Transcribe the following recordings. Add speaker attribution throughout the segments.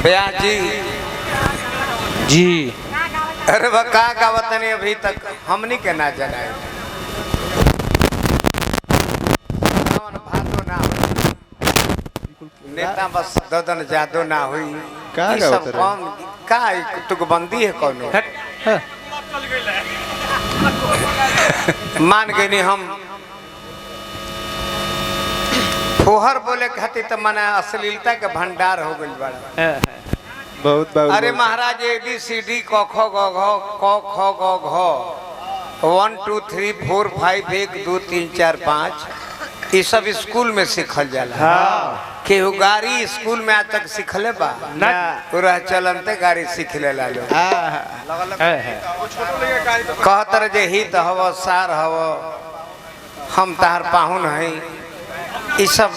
Speaker 1: भैया जी
Speaker 2: जी
Speaker 1: अरे वह का गावत नहीं अभी तक हमनी के ना जनाए भादो ना नेता बस ददन जादो ना हुई
Speaker 2: का
Speaker 1: ई सब कौन का तुकबंदी है कौन मान गए नहीं हम फुहर बोले खातिर तो मने अश्लीलता के भंडार हो गई बड़ा
Speaker 2: बहुत बहुत
Speaker 1: अरे महाराज ABCD क ख ग घ क ख ग घ 1 2 3 4 5 1 2 3 4 5 ये सब स्कूल में सिखल जाला।
Speaker 2: हाँ
Speaker 1: केहू गाड़ी स्कूल में आज तक सिखले बा
Speaker 2: ना
Speaker 1: पूरा चलते गाड़ी सीख ले ला लो कहतर जे हित हव सार हव हम तार पाहुन है ये सब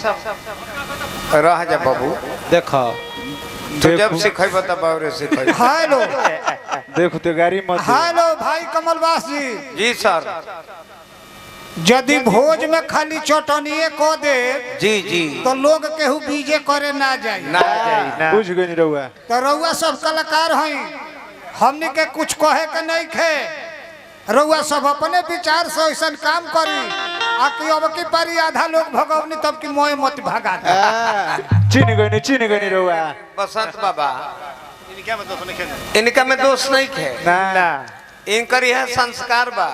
Speaker 1: रह जा बाबू
Speaker 2: देखो
Speaker 1: तो जब सिखेब तब और सिखेब।
Speaker 3: हेलो
Speaker 2: देखो तो गाड़ी मत
Speaker 3: हेलो भाई कमलवास जी
Speaker 1: जी सर
Speaker 3: यदि भोज में खाली चटनिए को दे
Speaker 1: जी जी
Speaker 3: तो लोग केहू बीजे करे ना जाए
Speaker 1: ना जाई ना
Speaker 2: बुझ गई रहुआ
Speaker 3: तो रउआ सब कलाकार हैं हमने के कुछ कहे के नहीं खे रउआ सब अपने विचार से ऐसा काम करी आकि अब की पारी आधा लोग भगवनी तब की मोए मत भगा दे।
Speaker 2: चिन गई रहुआ
Speaker 1: बसंत बाबा इनका में दोष नहीं है
Speaker 2: ना
Speaker 1: इनकर यह संस्कार बा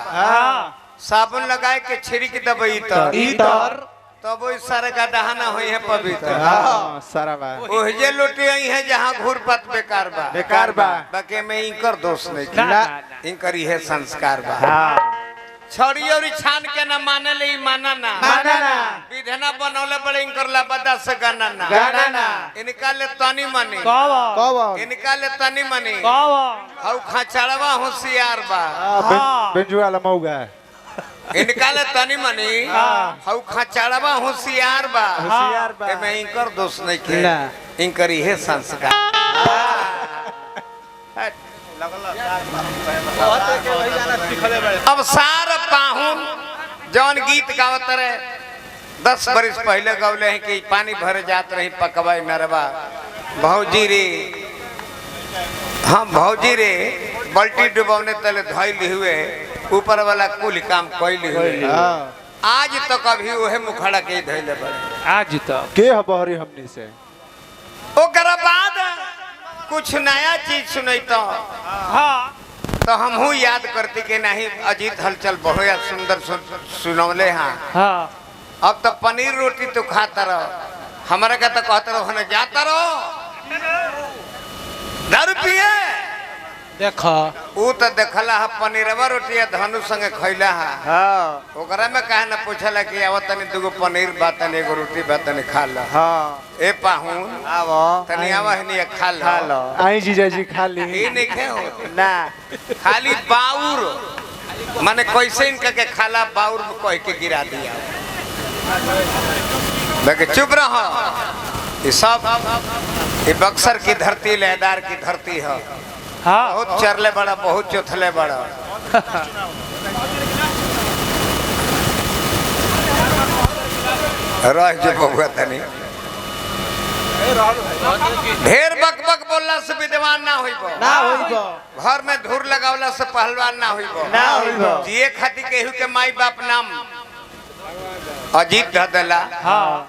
Speaker 1: साबुन लगाए के छिड़क दबई
Speaker 2: इतर
Speaker 1: तब वो सारे का दहाना हुई है पवित्र
Speaker 2: सारा बा
Speaker 1: ओहजे लोटे आई है जहाँ घूरपत बेकार बा बाकी में इनकर दोष नहीं
Speaker 2: ना
Speaker 1: इनकर यह संस्कार बा छड़ी और छान के ना माने ले माना ना विधना बनौले बड़े इनकर लाबदा से गाना ना इनका ले तनी मनी इनका ले तनी मनी हऊ खाचड़वा होशियार बा
Speaker 2: बेंजू वाला मौगा
Speaker 1: इनका ले तनी मनी हऊ खाचड़वा होशियार बा एमे इनकर दोष नहीं के इनकर यह संस्कार अब सारा पाहुन जौन गीत गावत रहे 10 बरस पहले गौले हैं कि पानी भर जात रही पकवाई नरवा भौजी रे हाँ भौजी रे बल्टी डुबौने तले धैली हुए ऊपर वाला कुल काम कैली हुए आज तो कभी वह मुखड़ा के धैले बड़े
Speaker 2: आज तो के बहरी हमनी से
Speaker 1: ओकरा बाद कुछ नया चीज सुनई तो तो हमहू याद करती कि नहीं अजीत हलचल बहुत सुंदर सुनौले हाँ अब तो पनीर रोटी तो खाता रहो हमारा का तो कहता रहो ना जाता रहो दारू पिए
Speaker 2: देखो
Speaker 1: वो तो देखला है पनीरवा रोटी धनु संगे खैला है ओकरा में कहे ना पूछला कि आवत तनी दुगो पनीर बा तनी एगो रोटी बा तनी खा लो ए पाहुन आवो तनी आवा हनी खा लो
Speaker 2: आई जीजा जी खा ली
Speaker 1: ई नहीं खे हो ना खाली बाउर माने कैसे इनका के खाला बाउर में कह के गिरा दिया लेकिन चुप रहो ये सब ये बक्सर की धरती लहदार की धरती है बहुत चरले बड़ा बहुत चौथले बड़ा रह जो बहुआ तनी ढेर बक बक बोलला से विद्वान ना होइबो घर में धूर लगावला से पहलवान ना होइबो जिए खातिर केहू के माई बाप नाम अजीत धदला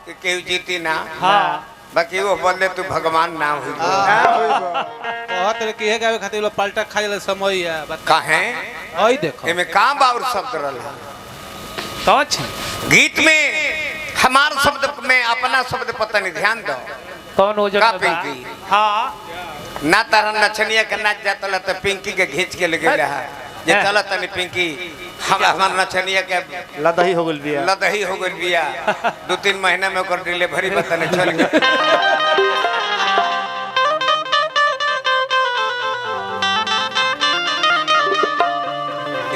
Speaker 1: कि केहू जीती ना बाकी वो बोले तू भगवान ना होइबो
Speaker 4: बहुत की है गावे खातिर लो पलटा खा ले समय है
Speaker 1: काहे
Speaker 4: ओई देखो
Speaker 1: एमे काम बाउर शब्द रहला
Speaker 4: तो छी
Speaker 1: गीत में हमार शब्द में अपना शब्द पता नहीं ध्यान दो
Speaker 4: कौन हो
Speaker 1: का पिंकी ना तारा नचनिया के नाच जाता तो पिंकी के घींच के लगे है ये चला तनी पिंकी हमार नचनिया के
Speaker 2: लदही हो गइल बिया
Speaker 1: 2-3 महीना में ओकर डिलीवरी बताने चल गया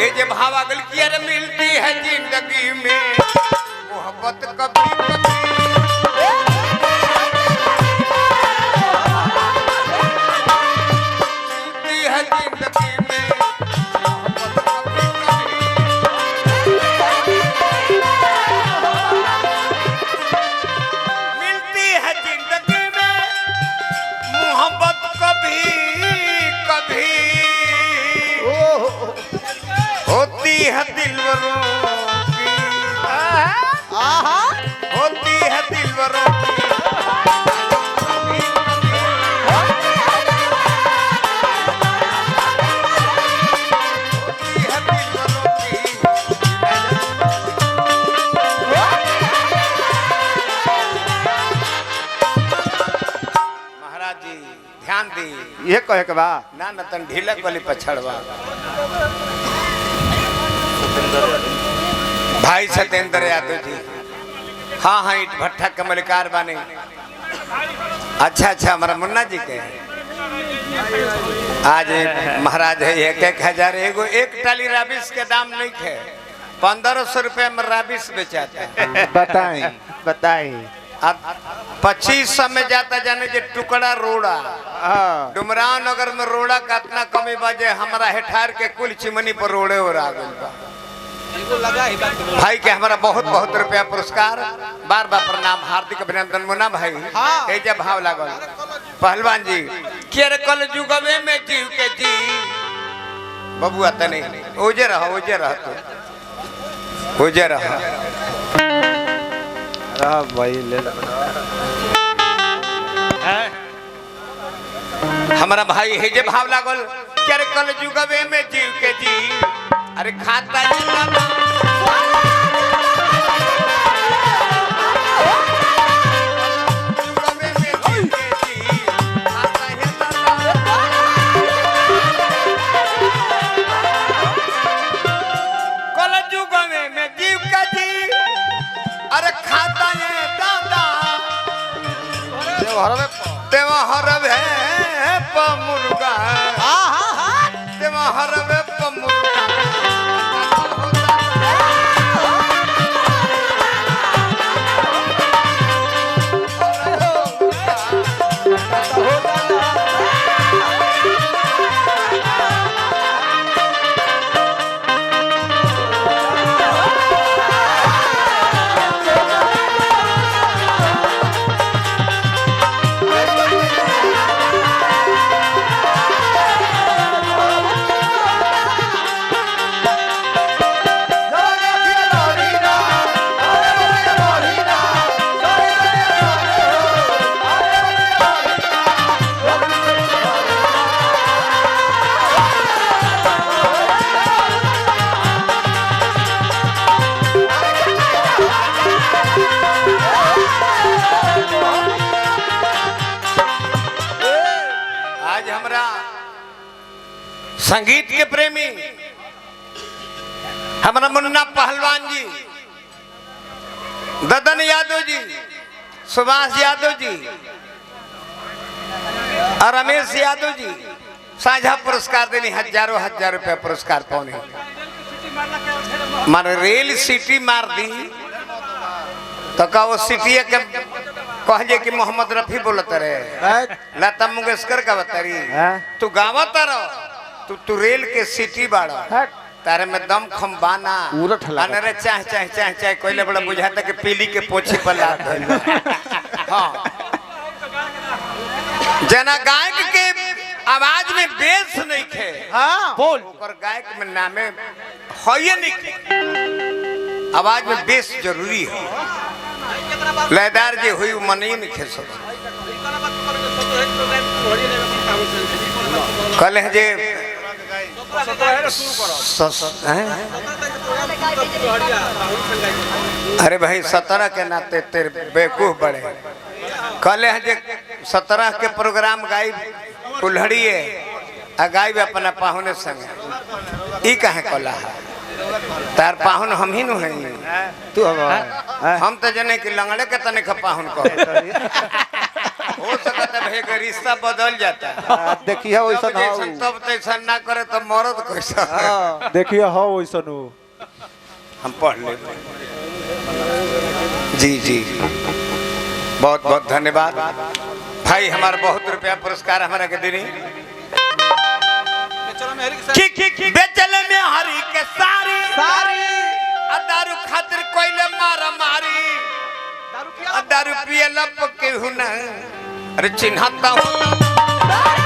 Speaker 1: ये जब हवा गल की अरे मिलती है जिंदगी में मोहब्बत कभी कभी मिलती है जिंदगी में मोहब्बत कभी कभी मिलती है जिंदगी में मोहब्बत जी ध्यान दी
Speaker 2: ये कहे के बा
Speaker 1: ना न तन ढीलक वाली पछड़वा भाई सत्येंद्र यादव जी हाँ हाँ ईट भट्ठा के मलिकार बानी अच्छा अच्छा हमारा मुन्ना जी के आज महाराज है 1,000 एगो एक टाली राबिस के दाम नहीं है 1500 रुपये में राबिस बेचाता है
Speaker 2: बताई बताई
Speaker 1: अब 2500 में जाता जाने जे टुकड़ा रोड़ा डुमराव नगर में रोड़ा का इतना कमी बाजे हमारा हेठार के कुल चिमनी पर रोड़े और आ गई बा भाई के हमारा बहुत बहुत रुपया पुरस्कार बार बार प्रणाम हार्दिक अभिनंदन मुन्ना भाई जब भाव लागल पहलवान जी केर कल जुगवे में जीव के जी बबुआ तने ओजे रह तू ओजे रह
Speaker 2: भाई ले
Speaker 1: हमारा भाई है जे भाव लागल केर कल जुगवे में जीव के जी अरे खाता हरवे मुर्गा हरवे मुर्गा संगीत के प्रेमी हमारा मुन्ना पहलवान जी ददन यादव जी सुभाष यादव जी और रमेश यादव जी साझा पुरस्कार देनी हजारों रुपया पुरस्कार पाने मार रेल सिटी मार दी तो का वो सिटी के कहे कि मोहम्मद रफी बोलत रहे लता मंगेशकर का बतारी तू गावत रहो तू रेल के सिटी बाड़ा तारे में दम खम्बाना अनरे चाह चाह चाह चाह कोइले बड़ा बुझाता कि पीली के पोछी पर लाद हाँ जना गायक के आवाज में बेस नहीं खे हाँ बोल और गायक में नामे होये नहीं खे आवाज में बेस जरूरी है लयदार जी हुई मन ही नहीं खे सब कल है जे अरे भाई 17 के नाते तेरे बेवकूफ बड़े कल है जे 17 के प्रोग्राम गाई कुल्हड़ी है गाई अपना पाहुने संग ई कहे कला तार पाहुन हम ही नु हैं तू हम तो जने कि लंगड़े के तने का पाहुन को हो सकता है भाई का रिश्ता बदल जाता है
Speaker 2: देखिए वैसा ना हो
Speaker 1: तब तैसा ना करे तो मरद कैसा
Speaker 2: देखिए हो वैसा नो
Speaker 1: हम पढ़ ले जी जी बहुत बहुत धन्यवाद भाई हमारा बहुत रुपया पुरस्कार हमारा के देनी बेचल में हरी के सारी दारू खातिर कोइले मारा मारी दारू पिए लप के हुना अरे चिन्हता हूँ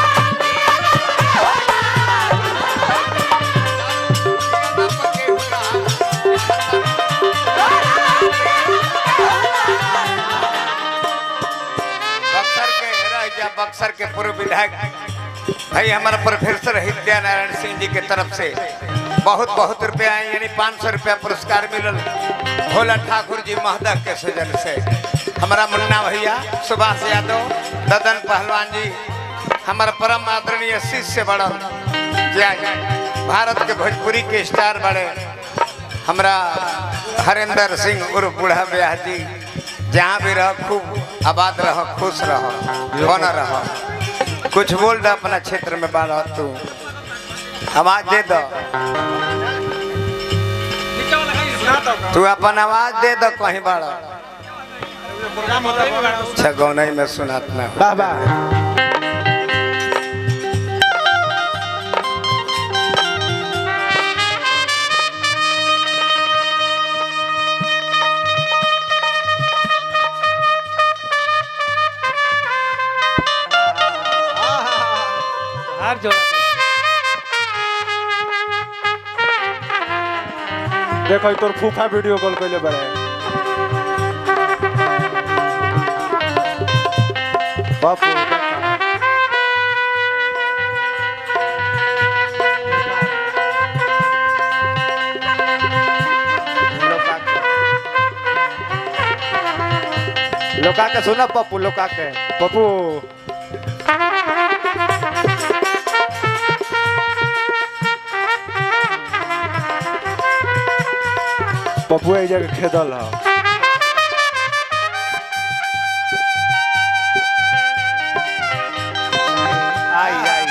Speaker 1: बक्सर के पूर्व विधायक भाई हमारा प्रोफेसर हृदय नारायण सिंह जी के तरफ से बहुत बहुत रुपया यानी 500 रुपया पुरस्कार मिलल भोला ठाकुर जी महदह के सजन से हमारा मुन्ना भैया सुभाष यादव, ददन पहलवान जी, हमारा परम आदरणीय शिष्य बड़ा भारत के भोजपुरी के स्टार बड़े हमारा हरेंद्र सिंह उर्फ बूढ़ा ब्याह जी, जहाँ भी रहो खूब आबाद रहो, खुश रहो, बना रहो। कुछ बोल दो अपना क्षेत्र में बाढ़ तू आवाज दे दो, तू अपन आवाज दे दो कहीं बाढ़ छगौनई में सुनात ना हो।
Speaker 2: बाबा
Speaker 4: हार जो
Speaker 2: देखो तोर फूफा वीडियो कॉल कैले बड़े बापू लोका के सुना पप्पू, लोका के पप्पू पप्पू एक जगह खेदल है। आई आई आई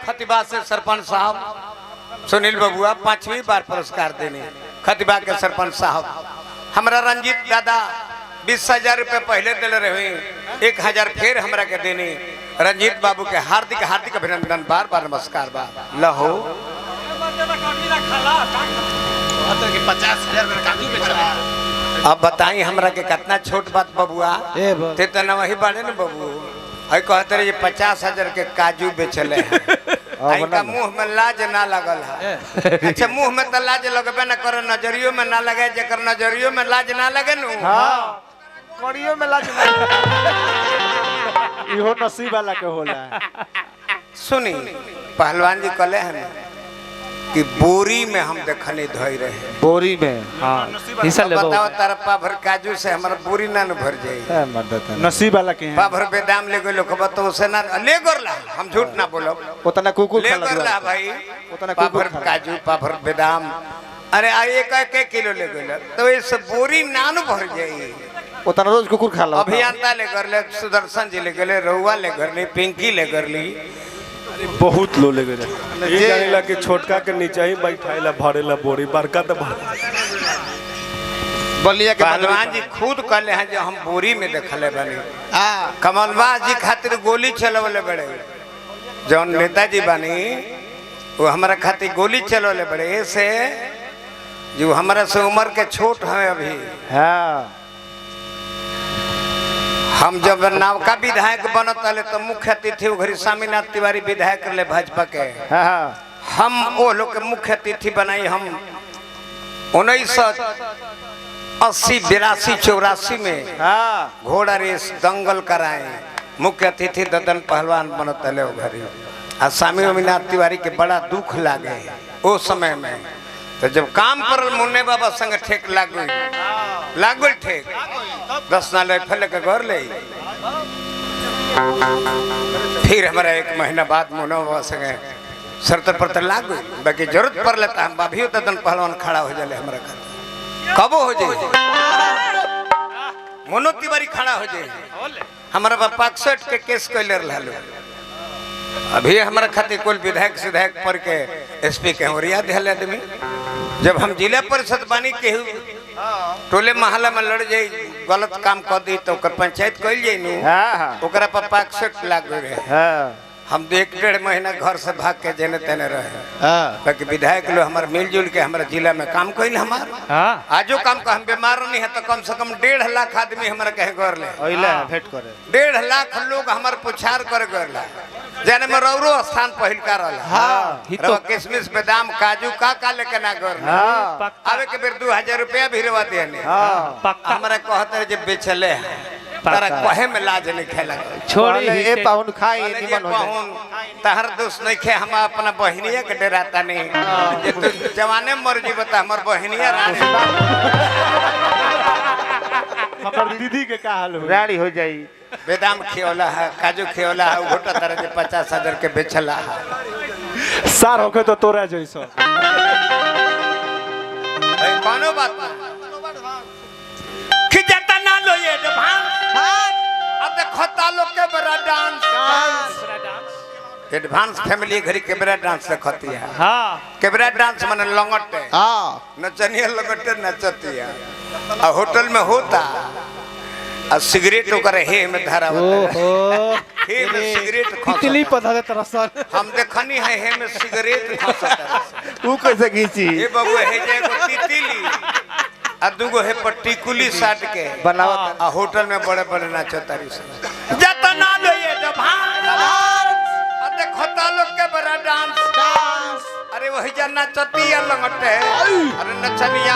Speaker 1: खतिबा से सरपंच साहब सुनील बबुआ 5वीं बार पुरस्कार देने खतिबा के सरपंच साहब। हमारा रंजीत दादा 20,000 रुपये पहले दिले रहे, 1,000 फिर हमरा के देने। रंजीत बाबू के हार्दिक हार्दिक अभिनंदन, बार बार नमस्कार बा लहो।
Speaker 4: 50,000 में काजू बेचा।
Speaker 1: अब बताई हमरा के कितना छोट बात बबुआ, ते तो न वही बाड़े न बबू है कहते रहे 50,000 के काजू बेचले का मुंह में लाज ना लगल है। अच्छा मुंह में तो लाज लगबे न करे, नजरियो में ना लगे, जेकर नजरियो में लाज ना लगे नु
Speaker 2: हाँ कड़ियों में लाज इहो नसीब वाला के होला।
Speaker 1: सुनी पहलवान जी कहले हैं कि बोरी में हम देखने धोई रहे,
Speaker 2: बोरी में हाँ
Speaker 4: हिस्सा ले
Speaker 1: बताओ तरपा भर काजू से हमारा बोरी ना न भर जाए।
Speaker 2: नसीब वाला के
Speaker 1: पा भर बेदाम ले गए लोग बताओ से ना ले गोरला, हम झूठ ना बोलो,
Speaker 2: उतना कुकुर
Speaker 1: ले
Speaker 2: खा
Speaker 1: गोरला
Speaker 2: लगा
Speaker 1: भाई,
Speaker 2: उतना
Speaker 1: पा
Speaker 2: कुकुर
Speaker 1: भर
Speaker 2: खा
Speaker 1: काजू पा भर बेदाम, अरे एक किलो ले गए तो इस बोरी ना न भर जाए।
Speaker 2: उतना रोज कुकुर खा लो।
Speaker 1: अभियंता ले कर ले, सुदर्शन जी ले गए, रउआ ले कर ली, पिंकी ले कर ली,
Speaker 5: बहुत लो ले गए। ये जानेला कि छोटका के नीचे ही बैठाइला भरेला बोरी, बड़का तो
Speaker 2: बलिया के
Speaker 1: पहलवान जी खुद कहले हैं जो हम बोरी में देखले बनी। कमलबाज जी खातिर गोली चलवले बड़े, जौन नेताजी बनी वो हमारा खातिर गोली चलवले बड़े, ऐसे जो हमारा से उम्र के छोट है अभी।
Speaker 2: हाँ
Speaker 1: हम जब नवका विधायक बनत रहे तो मुख्य अतिथि घरी स्वामीनाथ तिवारी विधायक रहे भाजपा के,
Speaker 2: हाँ
Speaker 1: हम वो लोग के मुख्य अतिथि बनाई। हम 1980, 82, 84 में
Speaker 2: हाँ
Speaker 1: घोड़ा रेस दंगल कराए, मुख्य अतिथि ददन पहलवान बनत रहे वो घरी। और स्वामीनाथ तिवारी के बड़ा दुख लागे वो समय में, तो जब काम पर मुन्ने बाबा संग ठेक लागल ठेक 10 नाल फल के घर ले, फिर हमारा 1 महीना बाद मुन्ना बाबा संग शर्त पर तो लाग गई, बाकी जरूरत पड़ लेता हम अभी ददन पहलवान खड़ा हो जाले हमारा खातिर, कबो हो जाए मोनो तिवारी खड़ा हो जाए। हमारा बापा 61 के केस कैले रहलो, अभी हमारा खातिर कुल विधायक सिधायक पढ़ के एसपी के होरिया दिहल आदमी जब हम जिला परिषद बानी केहू टोले महल्ला में लड़ जाई गलत काम कर दी तो ओकर पंचायत कइल जाई नु
Speaker 2: हाँ हाँ
Speaker 1: ओकरा पर 65 लाख रहे
Speaker 2: हाँ
Speaker 1: हम 1.5 महीना घर से भाग के जेने तेने रहे
Speaker 2: हाँ
Speaker 1: ताकि विधायक लोग हमारे मिलजुल के हमारे जिला में काम कइल हमार
Speaker 2: हाँ
Speaker 1: आजो काम का हम बीमार नहीं है तो कम से कम 1.5 लाख आदमी हमारे कहे घर ले
Speaker 2: ओइला भेंट करे
Speaker 1: 1.5 लाख लोग हमारे पुछार करे घर ला जाने में रौरो स्थान पहिल का रहला
Speaker 2: हाँ
Speaker 1: रवा किशमिश बादाम काजू का लेके ना घर
Speaker 2: हाँ
Speaker 1: आवे के बेर 2000 रुपया भी रवा देने
Speaker 2: हाँ
Speaker 1: हमरा कहते रहे जे बेचले तारा कहे में लाज नहीं खेला
Speaker 2: छोड़ी ए पाहुन खाई निमन हो जाए
Speaker 1: पाहुन तहर दोस्त नहीं खे हम अपना बहनिया के डराता नहीं जे तू जवाने मर्जी बता हमर बहनिया रानी
Speaker 5: हमार दीदी के का हाल हो
Speaker 2: रानी हो जाई
Speaker 1: बेदाम खियोला है काजू खियोला है घोटा तरह जे 50,000 के बेचला है
Speaker 5: सार होके तो तोरा जैसा
Speaker 1: कोनो बात ना खिजता ना लो ये भांग अब खता लोग के बड़ा डांस एडवांस फैमिली घरी कैमरा डांस देखती है
Speaker 2: हाँ
Speaker 1: कैमरा डांस माने लंगट
Speaker 2: हाँ
Speaker 1: नचनिया लंगट नचती है और होटल में होता और सिगरेट ओकर हे में धरा होता है हे में सिगरेट
Speaker 4: तितली
Speaker 1: खसता
Speaker 4: पधा दे तरह सर
Speaker 1: हम देखनी है हे में सिगरेट खसता है
Speaker 2: तू कैसे घीची
Speaker 1: ये बाबू हे जे एगो तितली आ दुगो हे पट्टीकुली साट के
Speaker 2: बनावत
Speaker 1: आ होटल में बड़े बड़े नाचतारी सब जतना लो ये भांग अते खता लोग के बड़ा डांस अरे वही जा नाचती है लंगटे अरे नचनिया